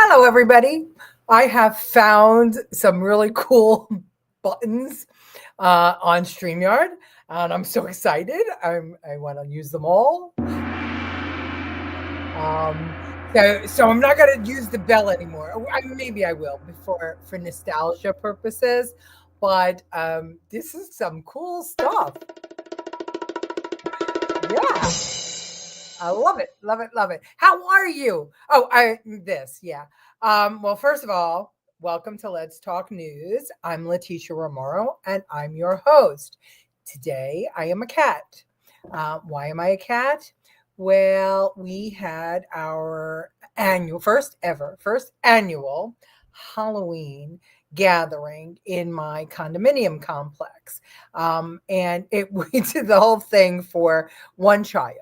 Hello, everybody. I have found some really cool buttons on StreamYard, and I'm so excited. I want to use them all. So I'm not going to use the bell anymore. Maybe I will for nostalgia purposes, but this is some cool stuff. Yeah. I love it, love it, love it. How are you? Yeah. Well, first of all, welcome to Let's Talk News. I'm Leticia Remauro, and I'm your host. Today, I am a cat. Why am I a cat? Well, we had our first annual Halloween gathering in my condominium complex, and we did the whole thing for one child,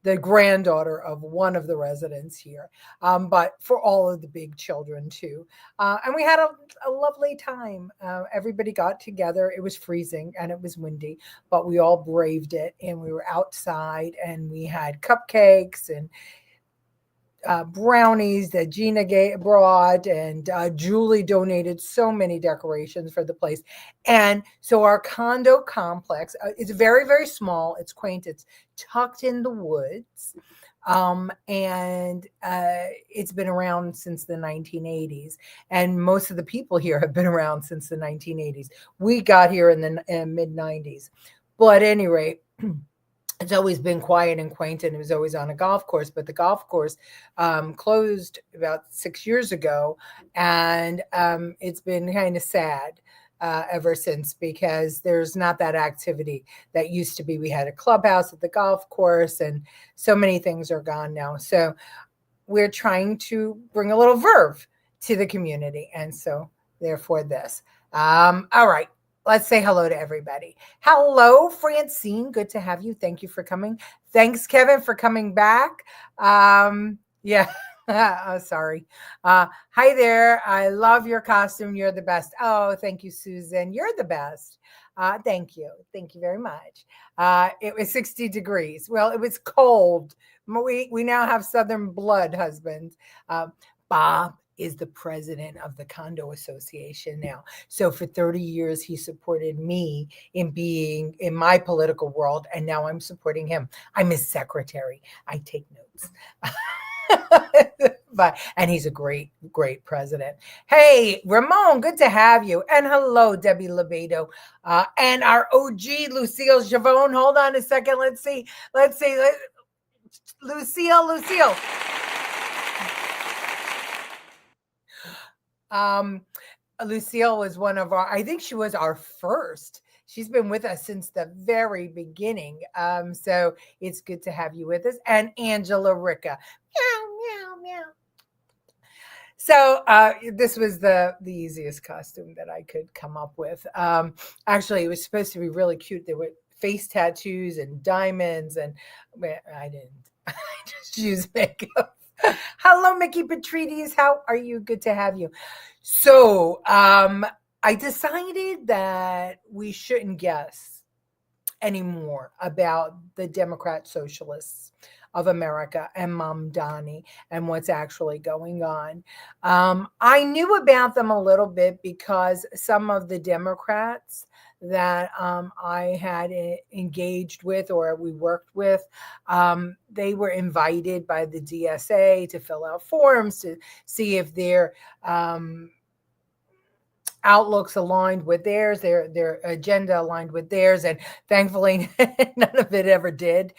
the granddaughter of one of the residents here, but for all of the big children too. And we had a lovely time. Everybody got together. It was freezing and it was windy, but we all braved it, and we were outside and we had cupcakes and brownies that Gina brought, and Julie donated so many decorations for the place. And so our condo complex is very, very small. It's quaint. It's tucked in the woods. And it's been around since the 1980s. And most of the people here have been around since the 1980s. We got here in the mid 90s. But at any rate, it's always been quiet and quaint, and it was always on a golf course. But the golf course closed about 6 years ago, and it's been kind of sad ever since, because there's not that activity that used to be. We had a clubhouse at the golf course, and so many things are gone now. So we're trying to bring a little verve to the community, and so therefore this. All right. Let's say hello to everybody. Hello, Francine. Good to have you. Thank you for coming. Thanks, Kevin, for coming back. Yeah. Oh, sorry. Hi there. I love your costume. You're the best. Oh, thank you, Susan. You're the best. Thank you. Thank you very much. It was 60 degrees. Well, it was cold. We now have Southern blood, husbands. Bob is the president of the condo association now. So for 30 years, he supported me in being in my political world, and now I'm supporting him. I'm his secretary. I take notes. And he's a great, great president. Hey, Ramon, good to have you. And hello, Debbie Lebedo. And our OG, Lucille Javone. Hold on a second. Let's see. Lucille. Lucille was one of I think she was our first. She's been with us since the very beginning. So it's good to have you with us. And Angela Ricca. Meow, meow, meow. So this was the easiest costume that I could come up with. Actually, it was supposed to be really cute. There were face tattoos and diamonds, and I didn't. I just used makeup. Hello, Mickey Patrides. How are you? Good to have you. So I decided that we shouldn't guess anymore about the Democratic Socialists of America and Mamdani and what's actually going on. I knew about them a little bit because some of the Democrats that I had engaged with or we worked with, they were invited by the DSA to fill out forms to see if their outlooks aligned with theirs, their agenda aligned with theirs, and thankfully none of it ever did.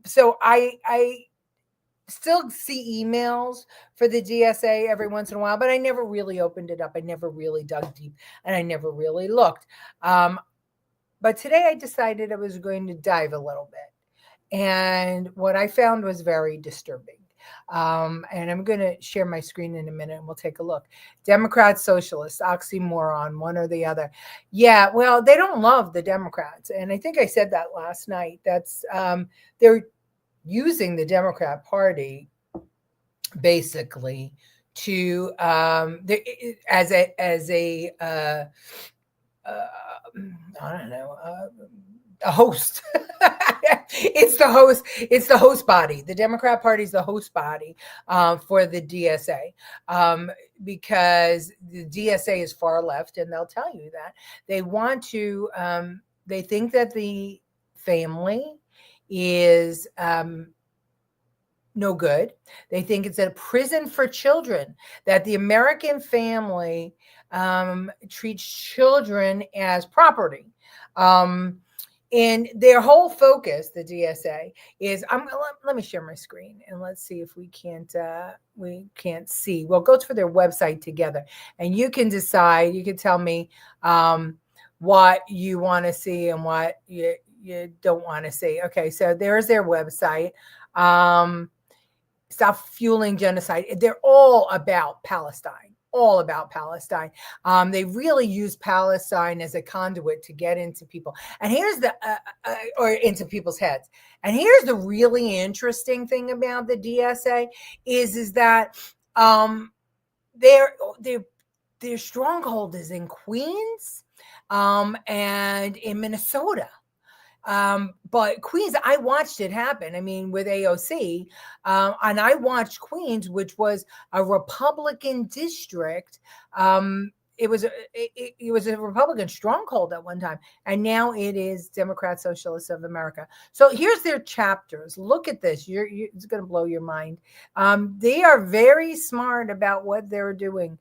So I still see emails for the DSA every once in a while, but I never really opened it up. I never really dug deep, and I never really looked. But today I decided I was going to dive a little bit. And what I found was very disturbing. And I'm going to share my screen in a minute and we'll take a look. Democrat, socialist, oxymoron, one or the other. Yeah, well, they don't love the Democrats. And I think I said that last night. That's they're using the Democrat Party basically to as a I don't know, a host. It's the host. It's the host body. The Democrat Party is the host body for the DSA, because the DSA is far left, and they'll tell you that they want to. They think that the family is no good. They think it's a prison for children. That the American family treats children as property. And their whole focus, the DSA, is let me share my screen and let's see if we can't see. Well, go to their website together, and you can decide. You can tell me what you want to see and what you don't want to see. Okay, so there's their website. Stop fueling genocide. They're all about Palestine. All about Palestine. They really use Palestine as a conduit to get into people. And here's or into people's heads. And here's the really interesting thing about the DSA is that their stronghold is in Queens and in Minnesota. But Queens, I watched it happen. I mean, with AOC, and I watched Queens, which was a Republican district. It was a Republican stronghold at one time, and now it is Democratic Socialists of America. So here's their chapters. Look at this. It's going to blow your mind. They are very smart about what they're doing.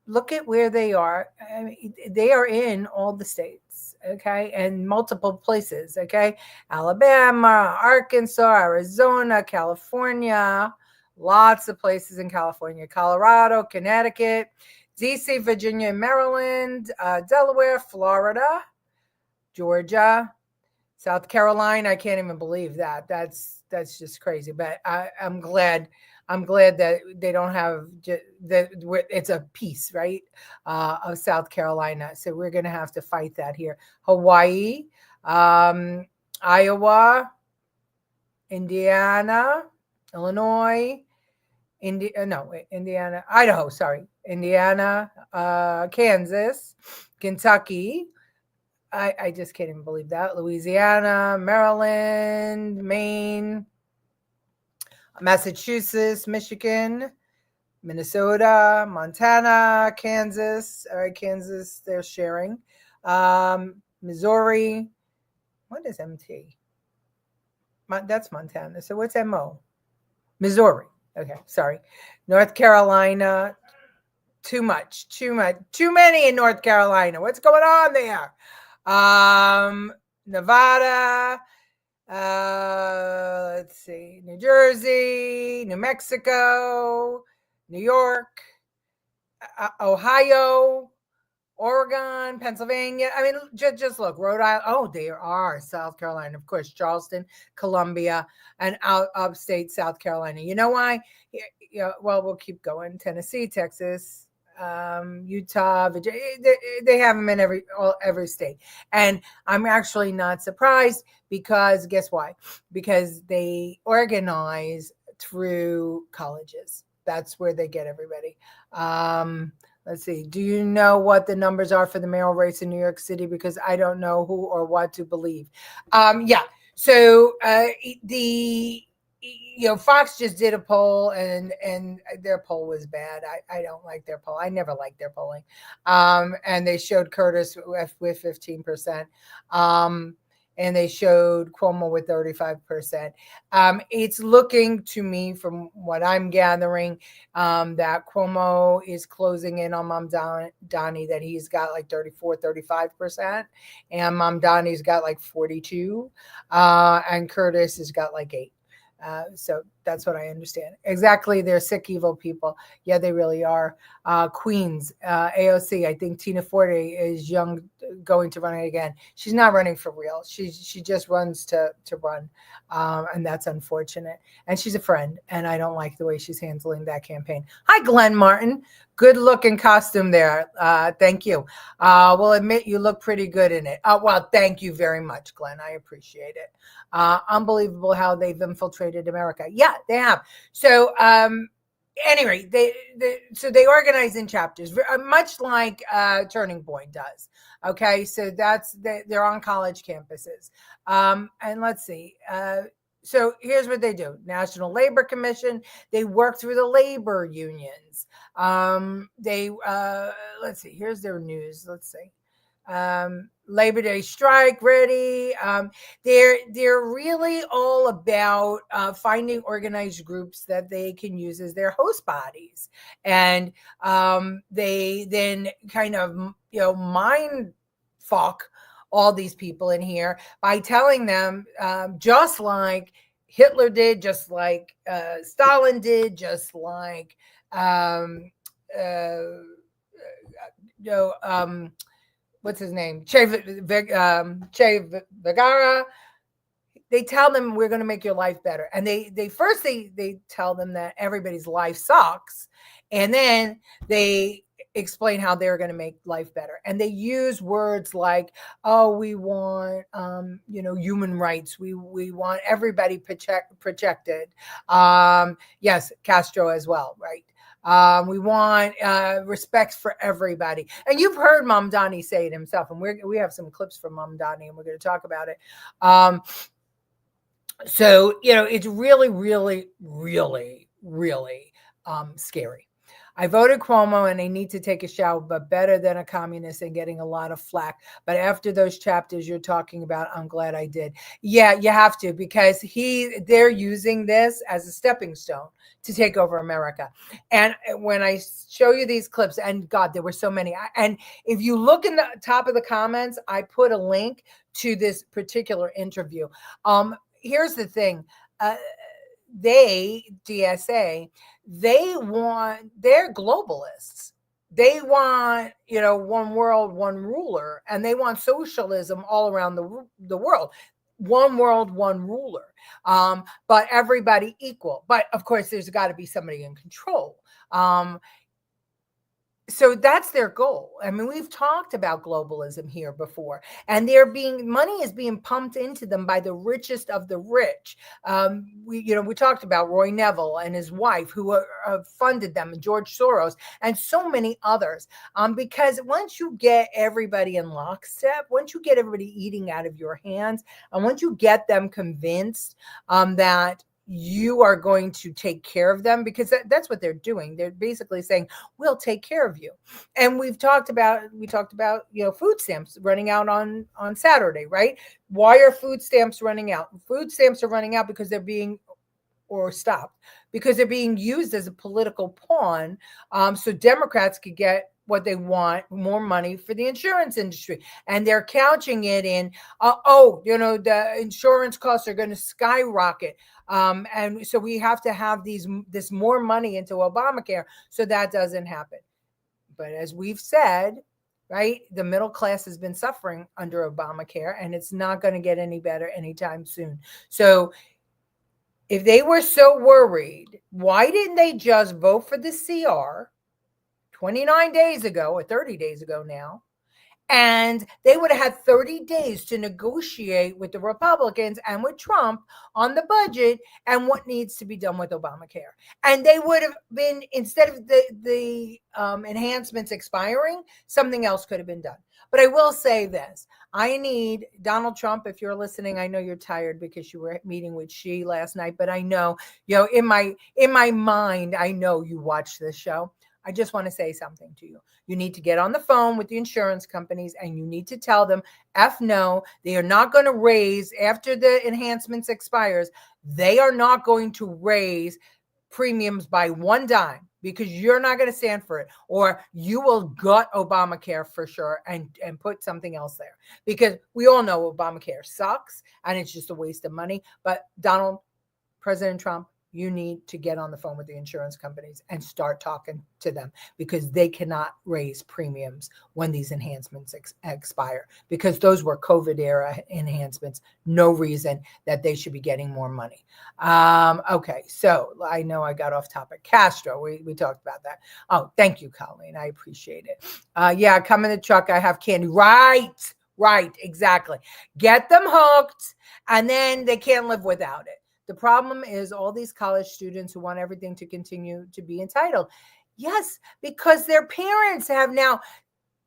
Look at where they are. I mean, they are in all the states, okay, and multiple places, okay? Alabama, Arkansas, Arizona, California, lots of places in California, Colorado, Connecticut, DC, Virginia, Maryland, Delaware, Florida, Georgia, South Carolina. I can't even believe that. That's just crazy. But I'm glad that they don't have that. It's a piece, right, of South Carolina. So we're going to have to fight that here. Hawaii, Iowa, Indiana, Illinois, Indiana, Idaho. Sorry, Indiana, Kansas, Kentucky. I just can't even believe that. Louisiana, Maryland, Maine, Massachusetts, Michigan, Minnesota, Montana, Kansas. All right, Kansas, they're sharing. Missouri. What is MT? That's Montana. So what's MO? Missouri. Okay, sorry. North Carolina. Too many in North Carolina. What's going on there? Nevada. Let's see, New Jersey, New Mexico, New York, Ohio, Oregon, Pennsylvania. I mean, just look, Rhode Island. Oh, there are South Carolina, of course, Charleston, Columbia, and upstate South Carolina. You know why? Well, we'll keep going. Tennessee, Texas, Utah, Virginia. They have them in every state. And I'm actually not surprised because guess why? Because they organize through colleges. That's where they get everybody. Let's see. Do you know what the numbers are for the mayoral race in New York City? Because I don't know who or what to believe. Yeah. So Fox just did a poll and their poll was bad. I don't like their poll. I never liked their polling. And they showed Curtis with 15%. And they showed Cuomo with 35%. It's looking to me, from what I'm gathering, that Cuomo is closing in on Mom Donnie, that he's got like 35%. And Mom Donnie's got like 42%. And Curtis has got like 8%. So that's what I understand. Exactly. They're sick, evil people. Yeah, they really are. Queens, AOC. I think Tina Forte is going to run it again. She's not running for real. She just runs to run. And that's unfortunate. And she's a friend. And I don't like the way she's handling that campaign. Hi, Glenn Martin. Good looking costume there. Thank you. We'll admit you look pretty good in it. Well, thank you very much, Glenn. I appreciate it. Unbelievable how they've infiltrated America. Yeah, they have. So anyway, so they organize in chapters, much like Turning Point does. Okay, so they're on college campuses. And let's see. So here's what they do: National Labor Commission. They work through the labor unions. Let's see. Here's their news. Let's see. Labor Day strike ready. They're really all about finding organized groups that they can use as their host bodies, and they then kind of mind fuck all these people in here by telling them, just like Hitler did, just like Stalin did, just like what's his name? Che Vergara. They tell them, we're going to make your life better. And they first tell them that everybody's life sucks. And then they explain how they're going to make life better. And they use words like, oh, we want, human rights. We want everybody protected. Yes, Castro as well, right? We want respect for everybody. And you've heard Mamdani say it himself, and we have some clips from Mamdani, and we're going to talk about it. So, it's really, really, really, really scary. I voted Cuomo, and they need to take a shower, but better than a communist and getting a lot of flack. But after those chapters you're talking about, I'm glad I did. Yeah, you have to, because they're using this as a stepping stone to take over America. And when I show you these clips, and God, there were so many. And if you look in the top of the comments, I put a link to this particular interview. Here's the thing. DSA, they're globalists. They want, one world, one ruler, and they want socialism all around the world. One world, one ruler, but everybody equal. But of course, there's got to be somebody in control. So that's their goal. I mean, we've talked about globalism here before, and money is being pumped into them by the richest of the rich. We talked about Roy Neville and his wife, who funded them, and George Soros, and so many others. Because once you get everybody in lockstep, once you get everybody eating out of your hands, and once you get them convinced that you are going to take care of them, because that's what they're doing. They're basically saying, we'll take care of you. And we talked about, food stamps running out on Saturday, right? Why are food stamps running out? Food stamps are running out because they're being used as a political pawn, so Democrats could get what they want, more money for the insurance industry. And they're couching it in, the insurance costs are going to skyrocket. And so we have to have this more money into Obamacare, so that doesn't happen. But as we've said, right, the middle class has been suffering under Obamacare, and it's not going to get any better anytime soon. So if they were so worried, why didn't they just vote for the CR 29 days ago, or 30 days ago now? And they would have had 30 days to negotiate with the Republicans and with Trump on the budget and what needs to be done with Obamacare. And they would have been, instead of the enhancements expiring, something else could have been done. But I will say this. I need Donald Trump, if you're listening, I know you're tired because you were meeting with Xi last night, but I know, in my mind, I know you watch this show. I just want to say something to you. You need to get on the phone with the insurance companies, and you need to tell them, no, they are not going to raise, after the enhancements expires, they are not going to raise premiums by one dime, because you're not going to stand for it, or you will gut Obamacare for sure and put something else there, because we all know Obamacare sucks and it's just a waste of money. But President Trump, you need to get on the phone with the insurance companies and start talking to them, because they cannot raise premiums when these enhancements expire, because those were COVID era enhancements. No reason that they should be getting more money. Okay, so I know I got off topic. Castro, we talked about that. Oh, thank you, Colleen. I appreciate it. Yeah, come in the truck. I have candy. Right, exactly. Get them hooked, and then they can't live without it. The problem is all these college students who want everything to continue to be entitled. Yes, because their parents have now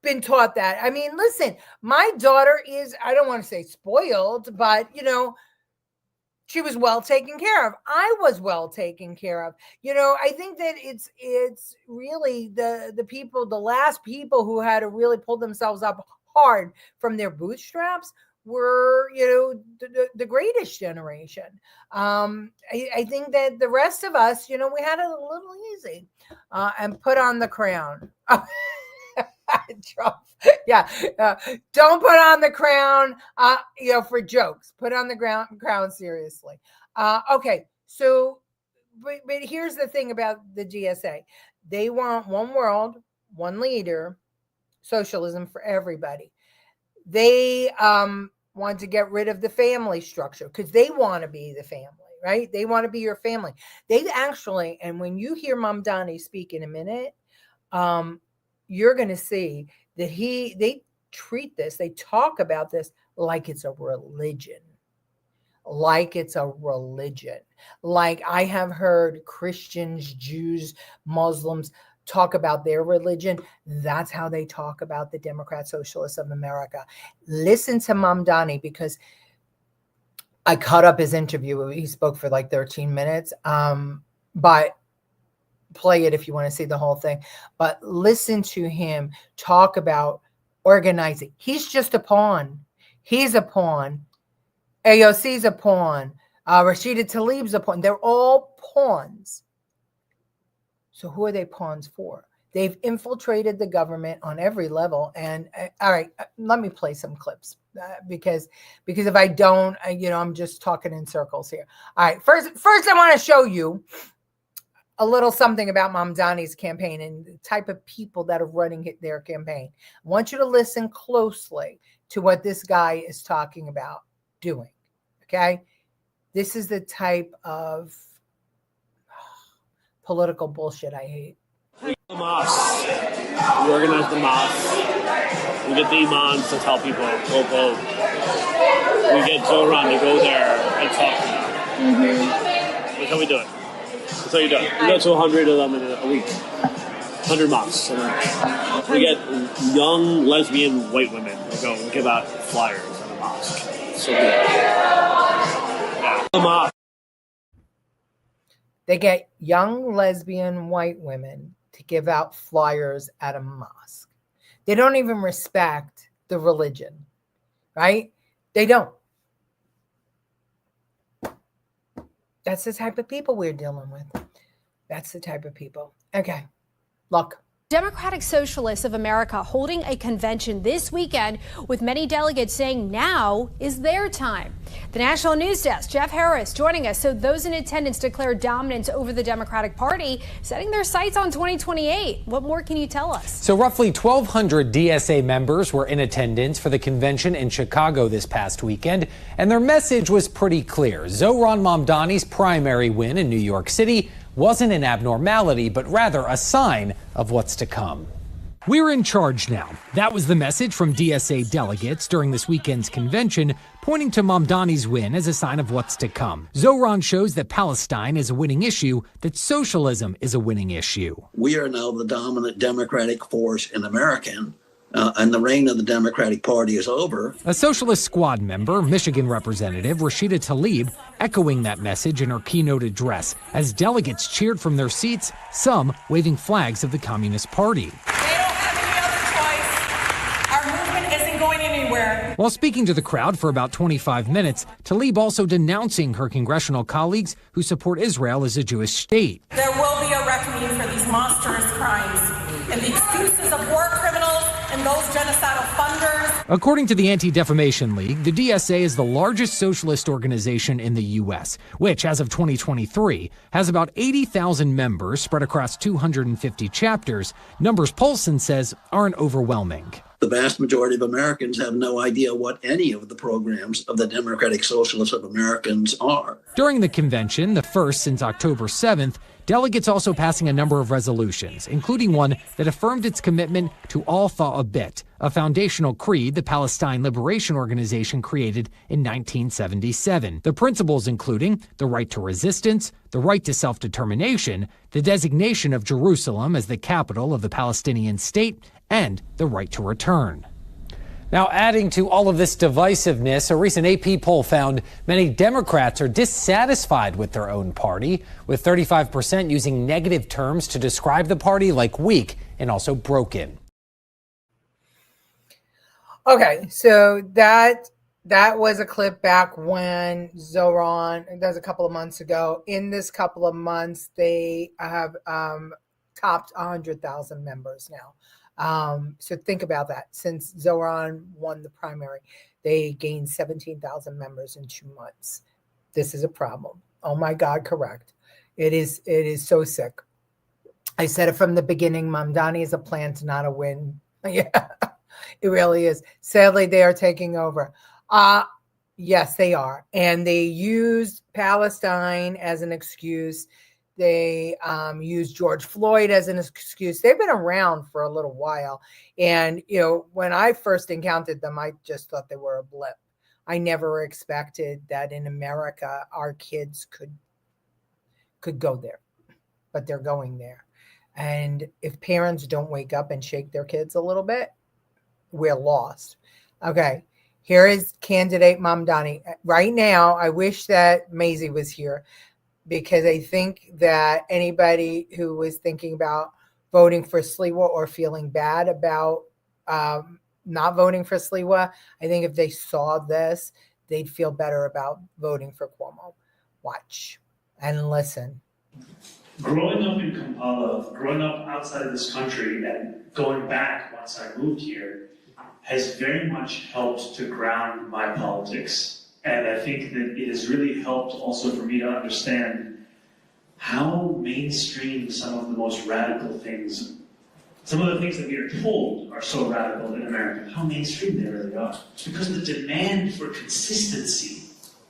been taught that. I mean, listen, my daughter is, I don't want to say spoiled, but, she was well taken care of. I was well taken care of. I think that it's really the people, the last people who had to really pull themselves up hard from their bootstraps were, the greatest generation. I think that the rest of us, we had it a little easy, and put on the crown. Trump. Yeah. Don't put on the crown, for jokes. Put on the crown seriously. Okay. So, but here's the thing about the DSA. They want one world, one leader, socialism for everybody. They want to get rid of the family structure because they want to be the family, right? They want to be your family. They actually, and when you hear Mamdani speak in a minute, you're going to see that they treat this, they talk about this like it's a religion. Like it's a religion. Like I have heard Christians, Jews, Muslims talk about their religion. That's how they talk about the Democratic Socialists of America. Listen to Mamdani, because I cut up his interview. He spoke for like 13 minutes. But play it if you want to see the whole thing. But listen to him talk about organizing. He's just a pawn. He's a pawn. AOC's a pawn. Rashida Tlaib's a pawn. They're all pawns. So who are they pawns for? They've infiltrated the government on every level. And all right, let me play some clips because if I don't, I'm just talking in circles here. All right, first I want to show you a little something about Mamdani's campaign and the type of people that are running their campaign. I want you to listen closely to what this guy is talking about doing. Okay? This is the type of political bullshit I hate. The mosque. We organize the mosque. We get the imams to tell people, go vote. We get Zoran to go there and talk to them. Mm-hmm. That's how we do it. That's how you do it. We go to 100 of them in a week. 100 mosques. And we get young lesbian white women to go and give out flyers in the mosque. It's so good. Yeah. The mosque. They get young lesbian white women to give out flyers at a mosque. They don't even respect the religion, right? They don't. That's the type of people we're dealing with. That's the type of people. Okay, look. Democratic Socialists of America holding a convention this weekend with many delegates saying now is their time. The National News Desk, Jeff Harris joining us. So those in attendance declare dominance over the Democratic Party, setting their sights on 2028. What more can you tell us? So roughly 1,200 DSA members were in attendance for the convention in Chicago this past weekend, and their message was pretty clear. Zohran Mamdani's primary win in New York City wasn't an abnormality, but rather a sign of what's to come. We're in charge now. That was the message from DSA delegates during this weekend's convention, pointing to Mamdani's win as a sign of what's to come. Zohran shows that Palestine is a winning issue, that socialism is a winning issue. We are now the dominant democratic force in America, and the reign of the Democratic Party is over. A Socialist Squad member, Michigan Representative Rashida Tlaib, echoing that message in her keynote address as delegates cheered from their seats, some waving flags of the Communist Party. While speaking to the crowd for about 25 minutes, Tlaib also denouncing her congressional colleagues who support Israel as a Jewish state. There will be a reckoning for these monstrous crimes and the excuses of war criminals and those genocidal funders. According to the Anti-Defamation League, the DSA is the largest socialist organization in the U.S., which, as of 2023, has about 80,000 members spread across 250 chapters. Numbers Polson says aren't overwhelming. The vast majority of Americans have no idea what any of the programs of the Democratic Socialists of Americans are. During the convention, the first since October 7th, Delegates also passing a number of resolutions, including one that affirmed its commitment to Al Tha'abit, a foundational creed the Palestine Liberation Organization created in 1977. The principles including the right to resistance, the right to self-determination, the designation of Jerusalem as the capital of the Palestinian state, and the right to return. Now, adding to all of this divisiveness, a recent AP poll found many Democrats are dissatisfied with their own party, with 35% using negative terms to describe the party like weak and also broken. Okay, so that was a clip back when Zoran, that was a couple of months ago. In this couple of months, they have topped 100,000 members now. So think about that. Since Zoran won the primary, they gained 17,000 members in 2 months. This is a problem. Oh my God, correct. It is so sick. I said it from the beginning. Mamdani is a plan to not a win. Yeah, it really is. Sadly, they are taking over. Yes, they are. And they used Palestine as an excuse. They used George Floyd as an excuse. They've been around for a little while. And, you know, when I first encountered them, I just thought they were a blip. I never expected that in America, our kids could go there, but they're going there. And if parents don't wake up and shake their kids a little bit, we're lost. Okay, here is candidate Mamdani. Right now, I wish that Maisie was here, because I think that anybody who was thinking about voting for Sliwa or feeling bad about not voting for Sliwa, I think if they saw this, they'd feel better about voting for Cuomo. Watch and listen. Growing up in Kampala, growing up outside of this country, and going back once I moved here, has very much helped to ground my politics. And I think that it has really helped also for me to understand how mainstream some of the most radical things, some of the things that we are told are so radical in America, how mainstream they really are. Because the demand for consistency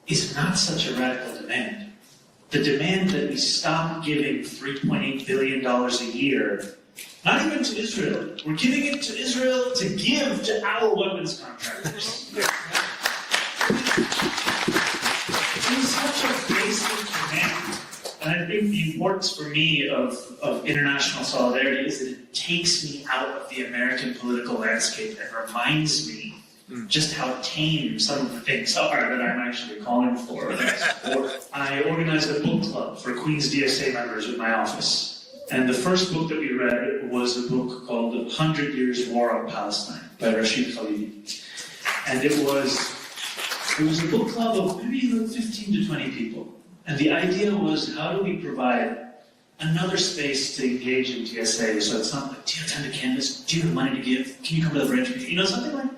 is not such a radical demand. The demand that we stop giving $3.8 billion a year, not even to Israel, we're giving it to Israel to give to our weapons contractors. It's such a basic demand. And I think the importance for me of international solidarity is that it takes me out of the American political landscape and reminds me just how tame some of the things are that I'm actually calling for. I organized a book club for Queens DSA members in my office. And the first book that we read was a book called 100 Years War on Palestine by Rashida Tlaib. And it was a book club of maybe 15 to 20 people. And the idea was, how do we provide another space to engage in DSA? So it's not like, do you have time to canvas? Do you have money to give? Can you come to the branch meeting? You know, something like,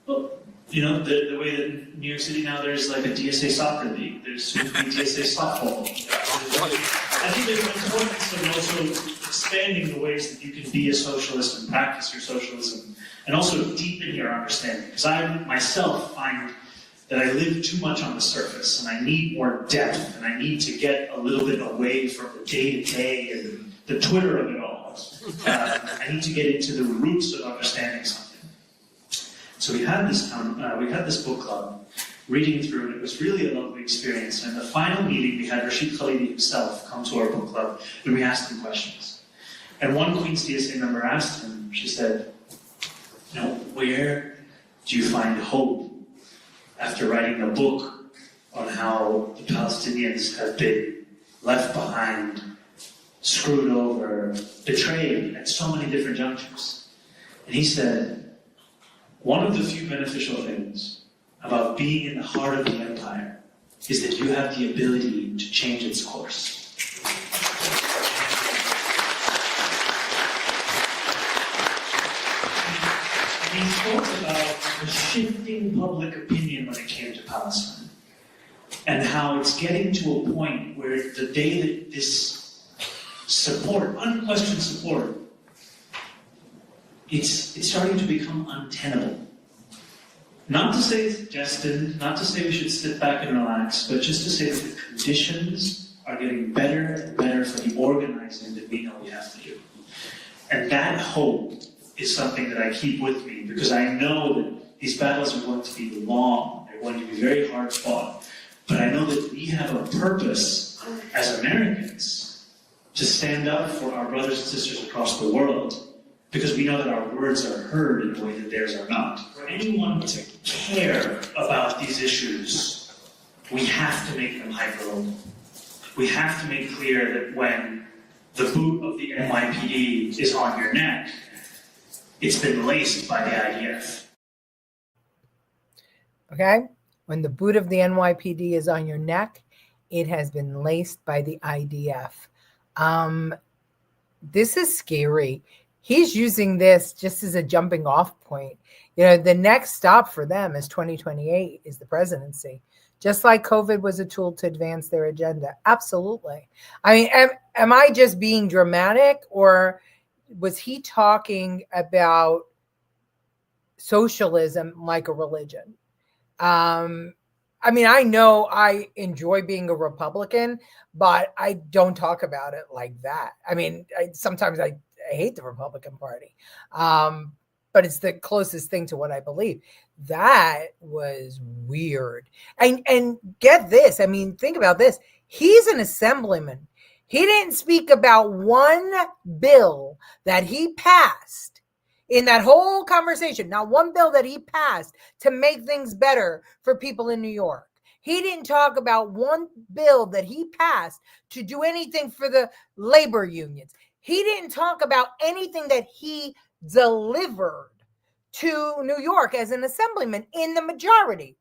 well, you know, the way that in New York City now there's like a DSA soccer league. There's soon to be DSA softball. I think there's an importance of also expanding the ways that you can be a socialist and practice your socialism, and also deepen your understanding. Because I myself find that I live too much on the surface, and I need more depth, and I need to get a little bit away from the day-to-day and the Twitter of it all. I need to get into the roots of understanding something. So we had this book club, reading through, and it was really a lovely experience. And in the final meeting, we had Rashid Khalidi himself come to our book club, and we asked him questions. And one Queens DSA member asked him, she said, you know, where do you find hope after writing a book on how the Palestinians have been left behind, screwed over, betrayed at so many different junctures? And he said, one of the few beneficial things about being in the heart of the empire is that you have the ability to change its course. He spoke about the shifting public opinion when it came to Palestine, and how it's getting to a point where the day that this support, unquestioned support, it's starting to become untenable. Not to say it's destined, not to say we should sit back and relax, but just to say that the conditions are getting better and better for the organizing that we know we have to do. And that hope is something that I keep with me, because I know that these battles are going to be long, they're going to be very hard fought, but I know that we have a purpose as Americans to stand up for our brothers and sisters across the world, because we know that our words are heard in a way that theirs are not. For anyone to care about these issues, we have to make them hyperlocal. We have to make clear that when the boot of the NYPD is on your neck, it's been laced by the IDF. Okay? When the boot of the NYPD is on your neck, it has been laced by the IDF. This is scary. He's using this just as a jumping off point. You know, the next stop for them is 2028 is the presidency. Just like COVID was a tool to advance their agenda. Absolutely. I mean, am I just being dramatic, or was he talking about socialism like a religion? I mean, I know I enjoy being a Republican, but I don't talk about it like that. I mean, sometimes I hate the Republican Party, but it's the closest thing to what I believe. That was weird. And get this, I mean, think about this. He's an assemblyman. He didn't speak about one bill that he passed in that whole conversation, not one bill that he passed to make things better for people in New York. He didn't talk about one bill that he passed to do anything for the labor unions. He didn't talk about anything that he delivered to New York as an assemblyman in the majority,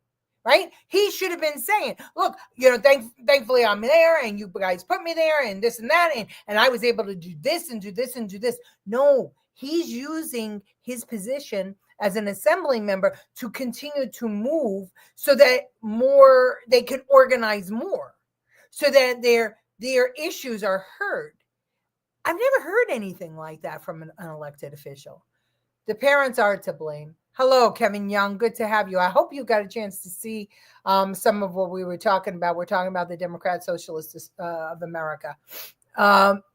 right? He should have been saying, look, you know, thankfully I'm there and you guys put me there and this and that. And I was able to do this and do this and do this. No, he's using his position as an assembly member to continue to move so that they can organize more, so that their issues are heard. I've never heard anything like that from an elected official. The parents are to blame. Hello, Kevin Young. Good to have you. I hope you got a chance to see some of what we were talking about. We're talking about the Democratic Socialists of America.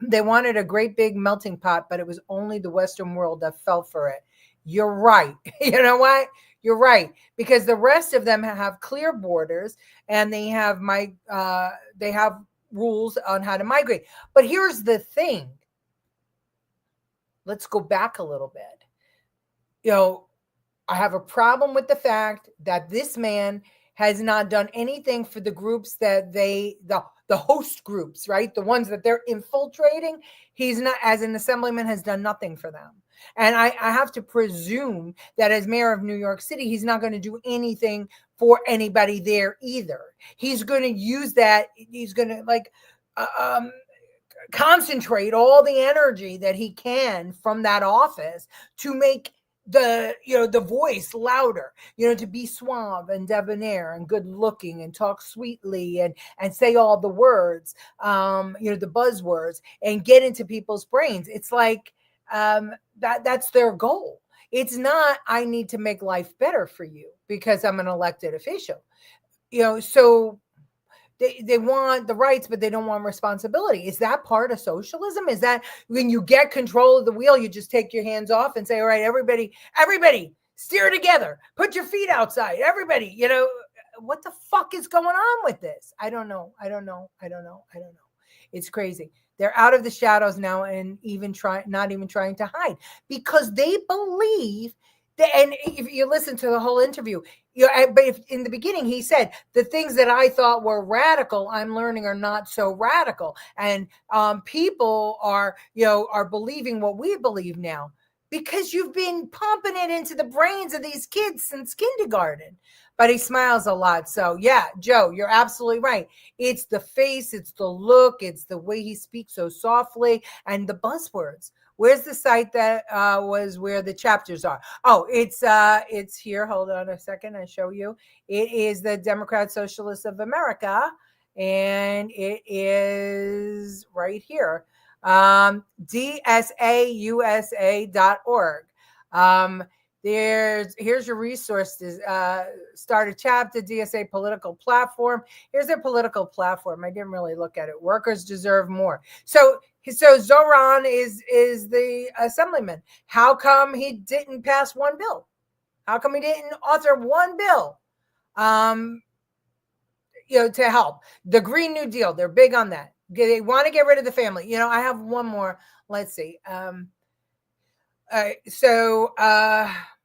They wanted a great big melting pot, but it was only the Western world that fell for it. You're right. You know what? You're right. Because the rest of them have clear borders and they have rules on how to migrate. But here's the thing. Let's go back a little bit. You know, I have a problem with the fact that this man has not done anything for the groups that the host groups, right? The ones that they're infiltrating. He's not, as an assemblyman, has done nothing for them. And I have to presume that as mayor of New York City, he's not going to do anything for anybody there either. He's going to use that. He's going to concentrate all the energy that he can from that office to make the voice louder, to be suave and debonair and good looking and talk sweetly and say all the words, the buzzwords, and get into people's brains. It's like that's their goal. It's not, I need to make life better for you because I'm an elected official. So they want the rights, but they don't want responsibility. Is that part of socialism? Is that when you get control of the wheel, you just take your hands off and say, all right, everybody steer together, put your feet outside, everybody, what the fuck is going on with this? I don't know. It's crazy. They're out of the shadows now and not even trying to hide because they believe that, and if you listen to the whole interview, but if in the beginning he said the things that I thought were radical, I'm learning are not so radical, and people are believing what we believe now because you've been pumping it into the brains of these kids since kindergarten. But he smiles a lot. So yeah, Joe, you're absolutely right. It's the face, it's the look, it's the way he speaks so softly, and the buzzwords. Where's the site that was where the chapters are? Oh, it's here. Hold on a second. I show you. It is the Democratic Socialists of America, and it is right here. DSAUSA.org. Here's your resources. Start a chapter, DSA political platform. Here's their political platform. I didn't really look at it. Workers deserve more. So Zoran is the assemblyman. How come he didn't pass one bill? How come he didn't author one bill? To help the Green New Deal. They're big on that. They want to get rid of the family. I have one more. Let's see.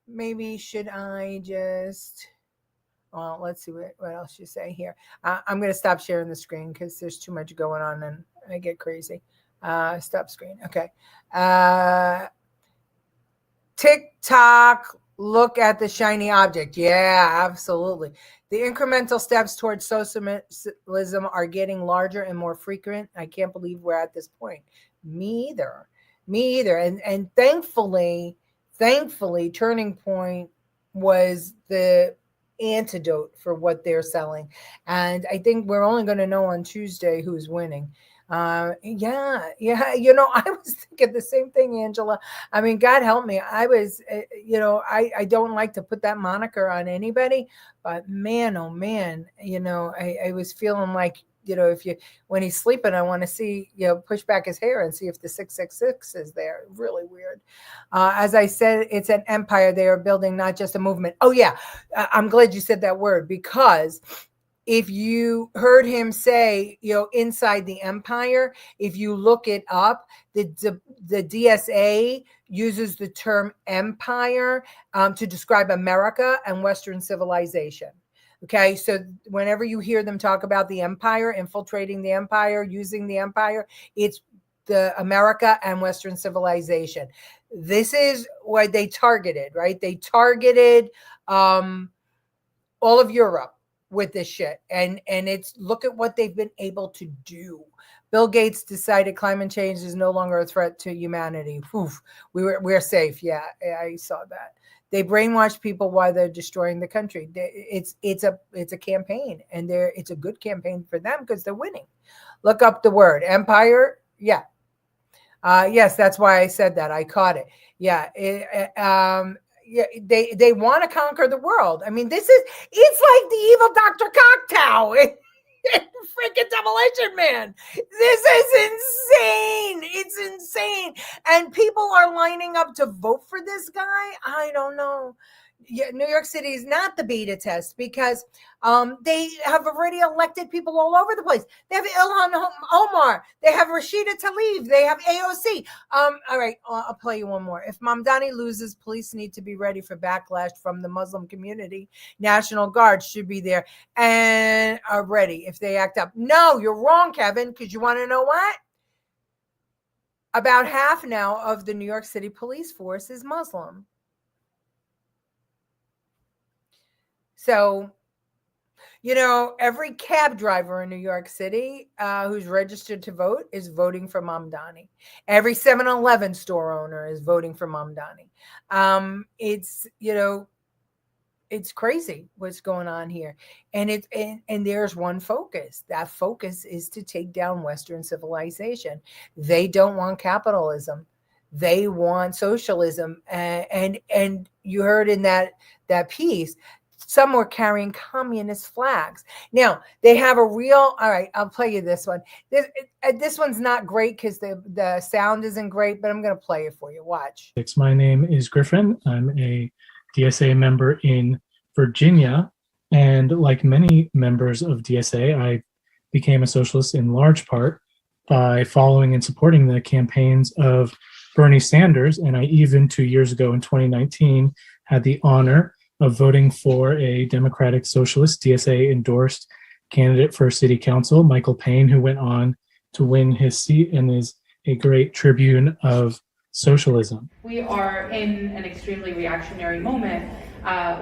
Maybe should I just, well, let's see what else you say here. I'm going to stop sharing the screen because there's too much going on and I get crazy. Stop screen. Okay. TikTok, look at the shiny object. Yeah, absolutely. The incremental steps towards socialism are getting larger and more frequent. I can't believe we're at this point. Me either. And thankfully, Turning Point was the antidote for what they're selling. And I think we're only going to know on Tuesday who's winning. I was thinking the same thing, Angela. I mean, God help me. I was, I don't like to put that moniker on anybody, but man, oh man, I was feeling like, when he's sleeping, I want to see, push back his hair and see if the 666 is there. Really weird. As I said, it's an empire they are building, not just a movement. Oh yeah. I'm glad you said that word, because if you heard him say, inside the empire, if you look it up, the DSA uses the term empire to describe America and Western civilization. Okay, so whenever you hear them talk about the empire, infiltrating the empire, using the empire, it's the America and Western civilization. This is what they targeted, right? They targeted all of Europe with this shit. And it's, look at what they've been able to do. Bill Gates decided climate change is no longer a threat to humanity. Oof, we're safe. Yeah, I saw that. They brainwash people while they're destroying the country. It's a campaign, and it's a good campaign for them because they're winning. Look up the word empire. Yeah. Yes, that's why I said that. I caught it. Yeah. They want to conquer the world. I mean, it's like the evil Dr. Cocktail. Freaking Demolition Man. This is insane. It's insane. And people are lining up to vote for this guy. I don't know. Yeah, New York City is not the beta test because they have already elected people all over the place. They have Ilhan Omar. They have Rashida Tlaib. They have AOC. All right, I'll play you one more. If Mamdani loses, police need to be ready for backlash from the Muslim community. National Guard should be there and are ready if they act up. No, you're wrong, Kevin, because you want to know what? About half now of the New York City police force is Muslim. So, every cab driver in New York City who's registered to vote is voting for Mamdani. Every 7-Eleven store owner is voting for Mamdani. It's crazy what's going on here. And there's one focus. That focus is to take down Western civilization. They don't want capitalism. They want socialism. And you heard in that piece, some were carrying communist flags. Now, they have a real, all right, I'll play you this one. This one's not great because the sound isn't great, but I'm going to play it for you. Watch. My name is Griffin. I'm a DSA member in Virginia. And like many members of DSA, I became a socialist in large part by following and supporting the campaigns of Bernie Sanders. And I even 2 years ago in 2019 had the honor of voting for a Democratic Socialist DSA endorsed candidate for city council, Michael Payne, who went on to win his seat and is a great tribune of socialism. We are in an extremely reactionary moment.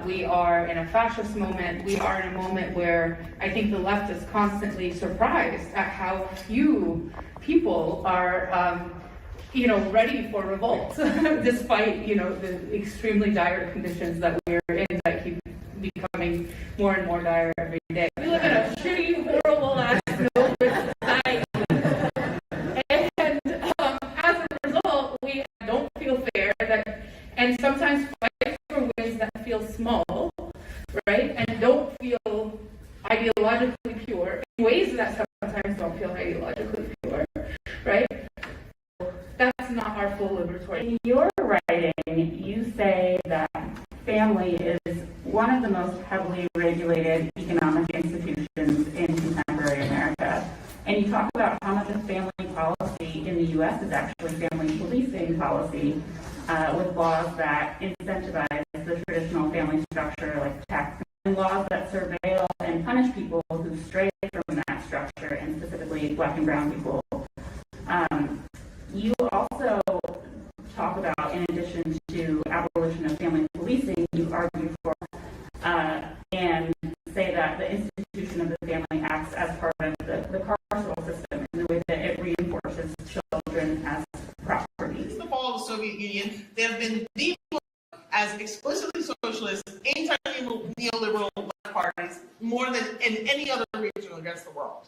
We are in a fascist moment. We are in a moment where I think the left is constantly surprised at how few people are ready for revolt, despite, the extremely dire conditions that we're in that keep becoming more and more dire every day. We live in a shitty, horrible ass society. And as a result, we don't feel fair and sometimes fight for In your writing, you say that family is one of the most heavily regulated economic institutions in contemporary America. And you talk about how much of family policy in the U.S. is actually family policing policy, with laws that incentivize the traditional family structure, like tax and laws that surveil and punish people who stray from that structure, and specifically Black and brown people. You also talk about, in addition to abolition of family policing, you argue for and say that the institution of the family acts as part of the carceral system in the way that it reinforces children as property. Since the fall of the Soviet Union, they have been the as explicitly socialist, anti-neoliberal parties more than in any other region against the world.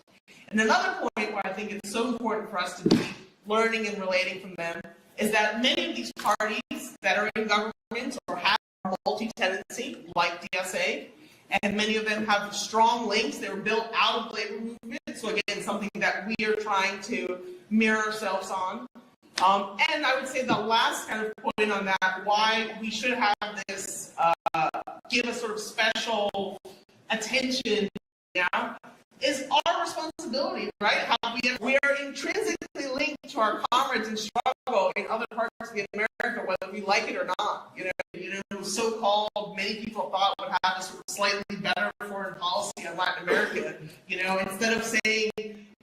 And another point where I think it's so important for us to be learning and relating from them is that many of these parties that are in government or have multi-tenancy, like DSA, and many of them have strong links. They were built out of the labor movement. So again, something that we are trying to mirror ourselves on. And I would say the last kind of point on that, why we should have this, give a sort of special attention now, is our responsibility, right? How we are intrinsically linked to our comrades in struggle in other parts of America, whether we like it or not. So-called, many people thought would have a sort of slightly better foreign policy on Latin America. Instead of saying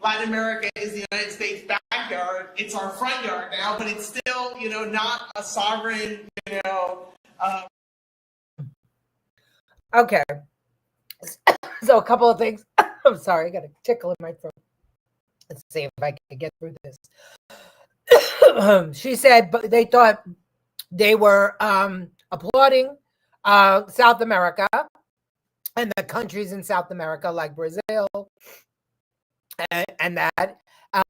Latin America is the United States backyard, it's our front yard now, but it's still, not a sovereign, Okay. So a couple of things. I'm sorry, I got a tickle in my throat. Let's see if I can get through this. She said, but they thought they were applauding South America and the countries in South America like Brazil and that.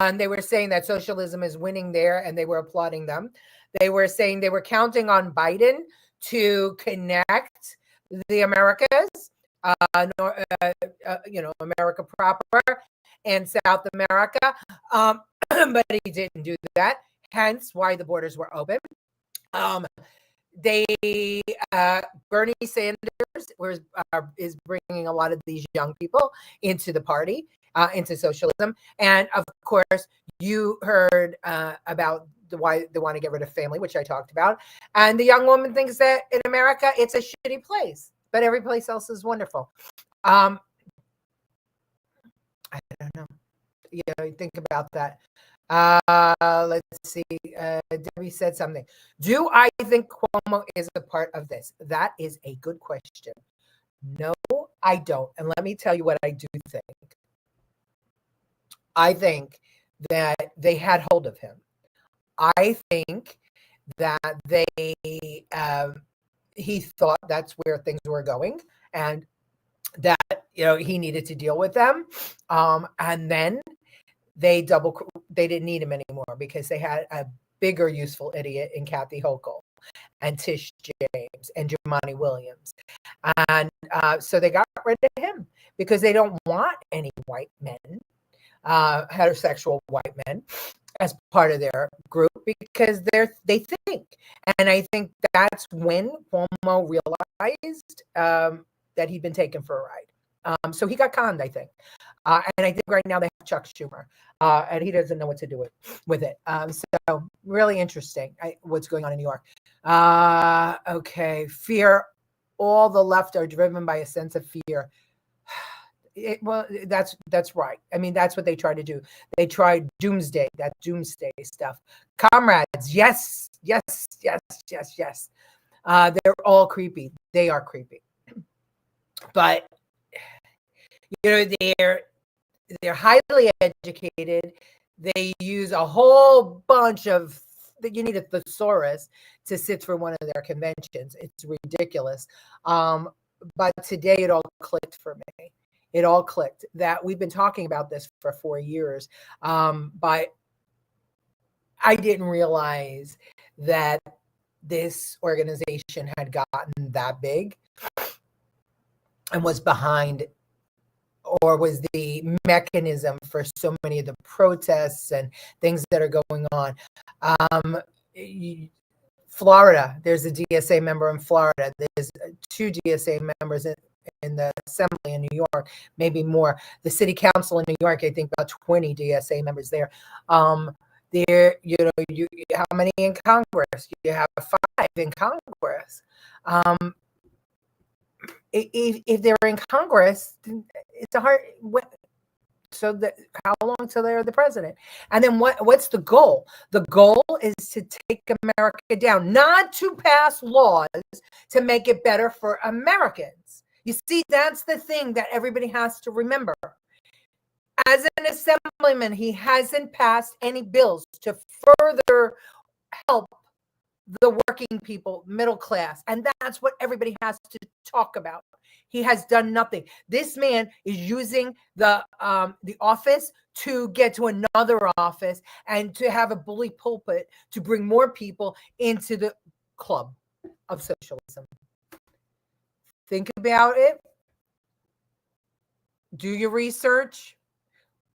And they were saying that socialism is winning there, and they were applauding them. They were saying they were counting on Biden to connect the Americas, America proper and South America, but he didn't do that. Hence, why the borders were open. Bernie Sanders is bringing a lot of these young people into the party, into socialism, and of course, you heard about why they want to get rid of family, which I talked about. And the young woman thinks that in America it's a shitty place, but every place else is wonderful. I don't know. Think about that. Let's see. Debbie said something. Do I think Cuomo is a part of this? That is a good question. No, I don't. And let me tell you what I do think. I think that they had hold of him. I think that he thought that's where things were going, and that he needed to deal with them. And then they didn't need him anymore because they had a bigger useful idiot in Kathy Hochul and Tish James and Jumaane Williams. And so they got rid of him because they don't want any white men, heterosexual white men, as part of their group, because they think. And I think that's when Cuomo realized that he'd been taken for a ride. So he got conned, I think. And I think right now they have Chuck Schumer, and he doesn't know what to do with it. So really interesting what's going on in New York. Okay, fear. All the left are driven by a sense of fear. That's right. I mean, that's what they try to do. They tried doomsday stuff. Comrades, yes. They're all creepy. They are creepy. But they're highly educated. They use a whole bunch of, you need a thesaurus to sit for one of their conventions. It's ridiculous. But today it all clicked for me. It all clicked that we've been talking about this for 4 years. But I didn't realize that this organization had gotten that big and was behind, or was the mechanism for so many of the protests and things that are going on. Florida, there's a DSA member in Florida. There's 2 DSA members in the assembly in New York, maybe more. The city council in New York, I think about 20 DSA members there. There, how many in Congress? You have 5 in Congress. If they're in Congress, it's a hard. So how long till they're the president? And then what's the goal? The goal is to take America down, not to pass laws to make it better for Americans. You see, that's the thing that everybody has to remember. As an assemblyman, he hasn't passed any bills to further help the working people, middle class. And that's what everybody has to talk about. He has done nothing. This man is using the office to get to another office and to have a bully pulpit to bring more people into the club of socialism. Think about it. Do your research.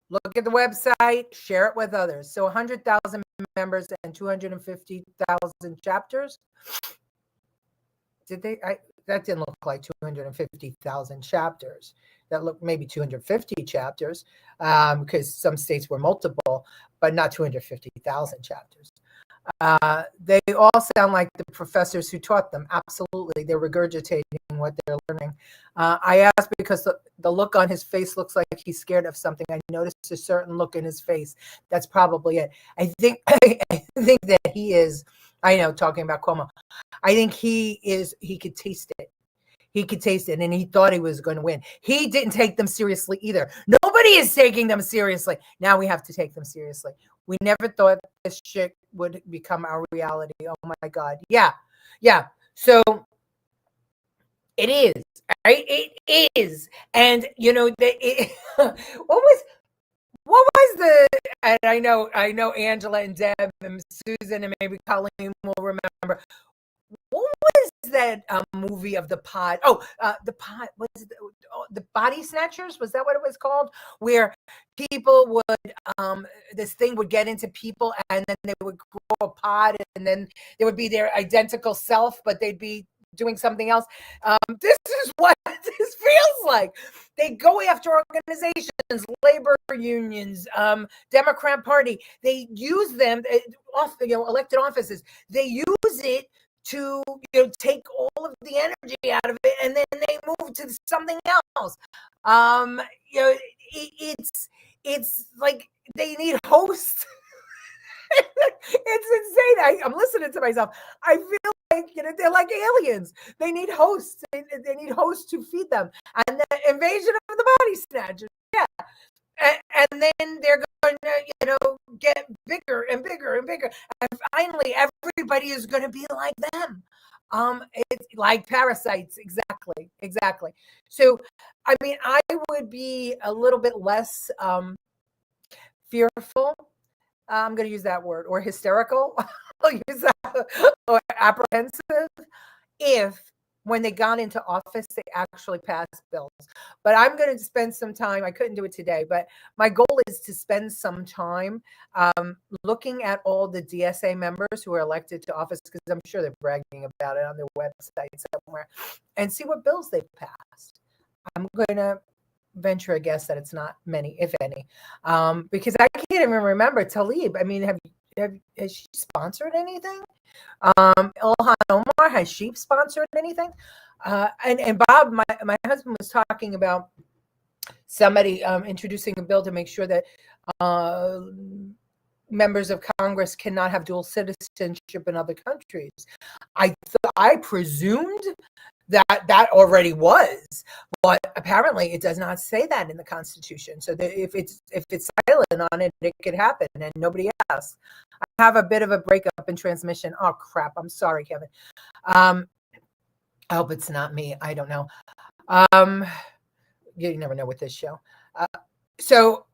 Look at the website. Share it with others. So 100,000 members and 250,000 chapters. That didn't look like 250,000 chapters. That looked maybe 250 chapters, because some states were multiple, but not 250,000 chapters. They all sound like the professors who taught them. Absolutely. They're regurgitating what they're learning. I asked because the look on his face looks like he's scared of something. I noticed a certain look in his face. That's probably it. I think that he is, I know, talking about Cuomo. I think he could taste it. He could taste it, and he thought he was going to win. He didn't take them seriously either. Nobody is taking them seriously. Now we have to take them seriously. We never thought this shit would become our reality. Oh my God. Yeah. So it is. Right? It is. And what was the? And I know Angela and Deb and Susan and maybe Colleen will remember. What was that movie of the pod? The pod. What is it? The Body Snatchers? Was that what it was called? Where people would, this thing would get into people, and then they would grow a pod, and then they would be their identical self, but they'd be doing something else. This is what this feels like. They go after organizations, labor unions, Democrat Party. They use them, elected offices. They use it to take all of the energy out of it, and then they move to something else. It's like they need hosts. It's insane. I'm listening to myself. I feel like they're like aliens. They need hosts. They need hosts to feed them. And the invasion of the body snatchers. Yeah. And then they're going to, get bigger and bigger and bigger. And finally, everybody is going to be like them. It's like parasites. Exactly. So, I mean, I would be a little bit less fearful. I'm going to use that word, or hysterical. I'll use that, or apprehensive, if when they got into office, they actually passed bills. But I'm going to spend some time. I couldn't do it today, but my goal is to spend some time looking at all the DSA members who are elected to office, because I'm sure they're bragging about it on their website somewhere, and see what bills they've passed. I'm going to venture a guess that it's not many, if any, because I can't even remember. Tlaib, I mean, has she sponsored anything? Ilhan Omar, has she sponsored anything? And Bob, my husband, was talking about somebody introducing a bill to make sure that members of Congress cannot have dual citizenship in other countries. I presumed that already was, but apparently it does not say that in the Constitution. So that if it's silent on it, it could happen, and nobody asks. I have a bit of a breakup in transmission. Oh crap! I'm sorry, Kevin. I hope it's not me. I don't know. You never know with this show. So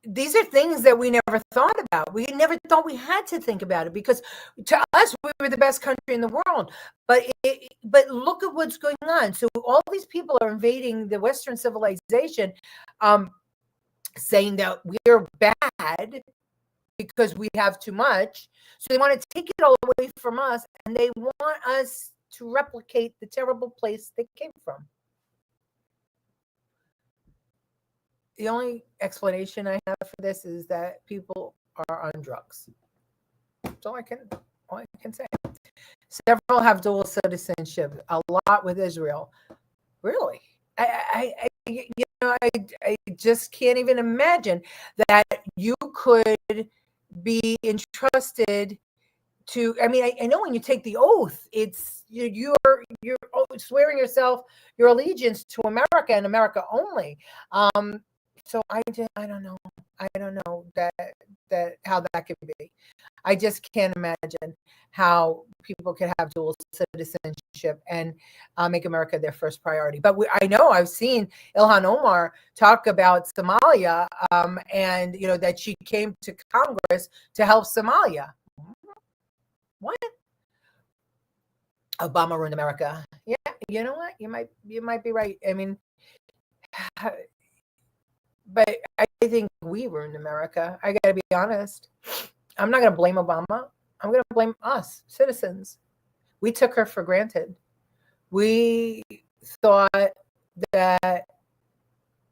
these are things that we never thought about. We never thought we had to think about it, because to us, we were the best country in the world. But look at what's going on. So all these people are invading the Western civilization, saying that we're bad, because we have too much. So they want to take it all away from us, and they want us to replicate the terrible place they came from. The only explanation I have for this is that people are on drugs. That's all I can say. Several have dual citizenship, a lot with Israel. Really? I just can't even imagine that you could be entrusted to. I mean, I know when you take the oath, it's you're swearing yourself your allegiance to America and America only. So I don't know. I don't know that how that could be. I just can't imagine how people could have dual citizenship and make America their first priority. But I know I've seen Ilhan Omar talk about Somalia, and that she came to Congress to help Somalia. What? Obama ruined America. Yeah, you know what? You might be right. I mean, but I think we ruined America. I got to be honest. I'm not going to blame Obama. I'm going to blame us, citizens. We took her for granted. We thought that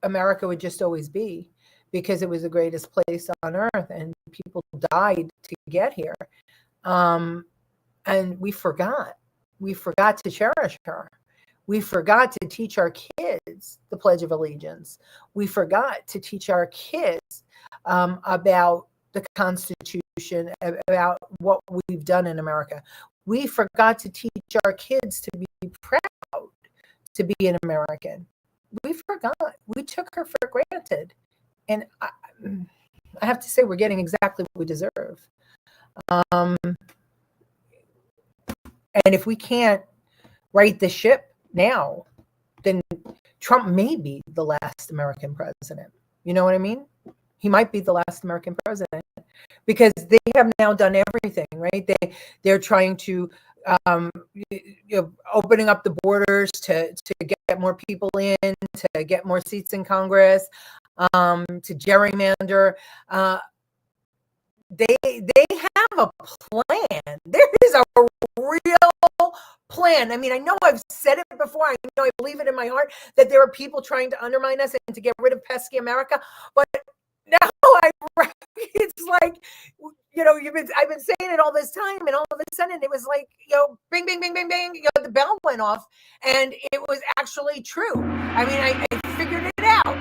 America would just always be, because it was the greatest place on earth and people died to get here. And we forgot. We forgot to cherish her. We forgot to teach our kids the Pledge of Allegiance. We forgot to teach our kids about the Constitution, about what we've done in America. We forgot to teach our kids to be proud to be an American. We forgot. We took her for granted. And I have to say, we're getting exactly what we deserve. And if we can't right the ship now, then Trump may be the last American president. You know what I mean? He might be the last American president, because they have now done everything, right? They're trying to opening up the borders to get more people in, to get more seats in Congress, to gerrymander. They have a plan. There is a real plan. I mean, I know I've said it before. I know I believe it in my heart that there are people trying to undermine us and to get rid of pesky America. But now it's like, I've been saying it all this time, and all of a sudden it was like, bing, bing, bing, bing, bing, the bell went off, and it was actually true. I mean, I figured it out.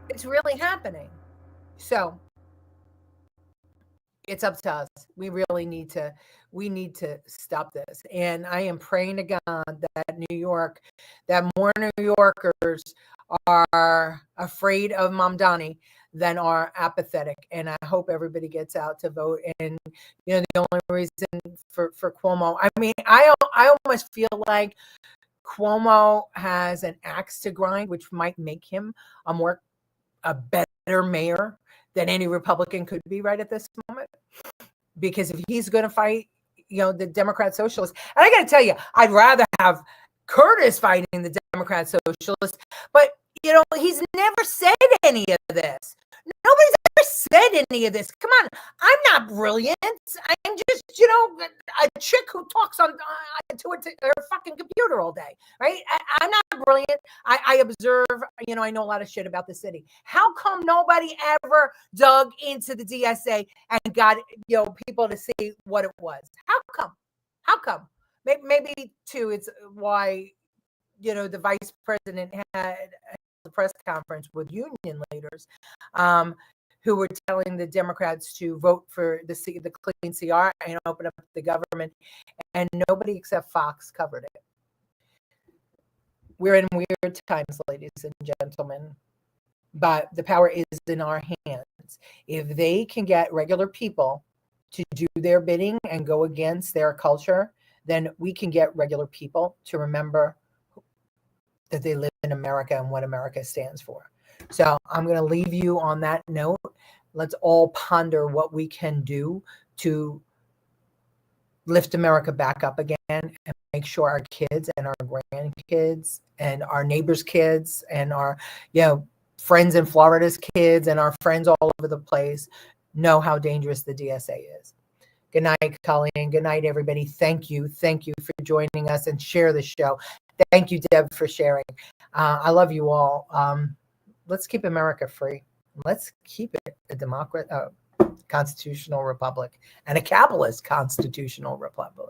It's really happening. So it's up to us. We really need to stop this. And I am praying to God that that more New Yorkers are afraid of Mamdani than are apathetic. And I hope everybody gets out to vote. And the only reason for Cuomo, I mean, I almost feel like Cuomo has an axe to grind, which might make him a better mayor than any Republican could be right at this moment. Because if he's going to fight, the Democrat Socialists, and I got to tell you, I'd rather have Curtis fighting the Democrat Socialists, but he's never said any of this. Nobody's ever said any of this. Come on, I'm not brilliant. I'm just, a chick who talks to her fucking computer all day, right? I'm not brilliant. I observe, I know a lot of shit about the city. How come nobody ever dug into the DSA and got, people to see what it was? How come? Maybe too, it's why, the vice president had a press conference with union leaders, who were telling the Democrats to vote for the clean CR and open up the government, and nobody except Fox covered it. We're in weird times, ladies and gentlemen, but the power is in our hands. If they can get regular people to do their bidding and go against their culture, then we can get regular people to remember that they live in America and what America stands for. So I'm going to leave you on that note. Let's all ponder what we can do to lift America back up again and make sure our kids and our grandkids and our neighbors' kids and our friends in Florida's kids and our friends all over the place know how dangerous the DSA is. Good night, Colleen. Good night, everybody. Thank you. Thank you for joining us, and share the show. Thank you, Deb, for sharing. I love you all. Let's keep America free. Let's keep it a constitutional republic and a capitalist constitutional republic.